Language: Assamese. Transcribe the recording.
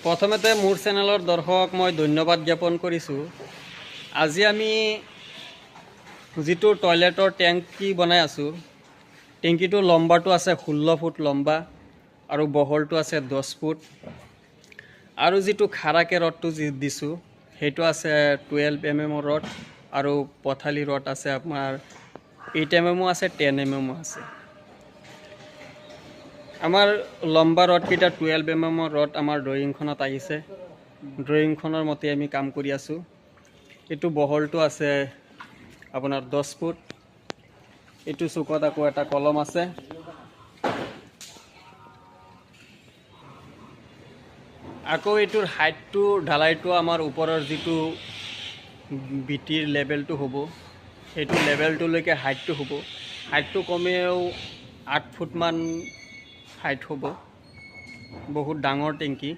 প্ৰথমতে মোৰ চেনেলৰ দৰ্শক মই ধন্যবাদ জ্ঞাপন কৰিছোঁ। আজি আমি যিটো টয়লেটৰ টেংকি বনাই আছোঁ, টেংকিটো লম্বাটো আছে 16 ফুট লম্বা আৰু বহলটো আছে 10 ফুট। আৰু যিটো খাৰাকে ৰডটো দিছোঁ সেইটো আছে 12 mm ৰড আৰু পথালি ৰড আছে আপোনাৰ 8 mm আছে, 10 mm আছে। আমাৰ লম্বা ৰডকেইটা 12 mm ৰড আমাৰ ড্ৰয়িংখনত আহিছে। ড্ৰয়িংখনৰ মতে আমি কাম কৰি আছোঁ। এইটো বহলটো আছে আপোনাৰ 10 ফুট। এইটো চুকত আকৌ এটা কলম আছে। আকৌ এইটোৰ হাইটটো ঢালাইটো আমাৰ ওপৰৰ যিটো বিটিৰ লেভেলটো হ'ব, সেইটো লেভেলটোলৈকে হাইটটো হ'ব। হাইটটো কমেও 8 ফুটমান হাইট হ'ব। বহুত ডাঙৰ টেংকি।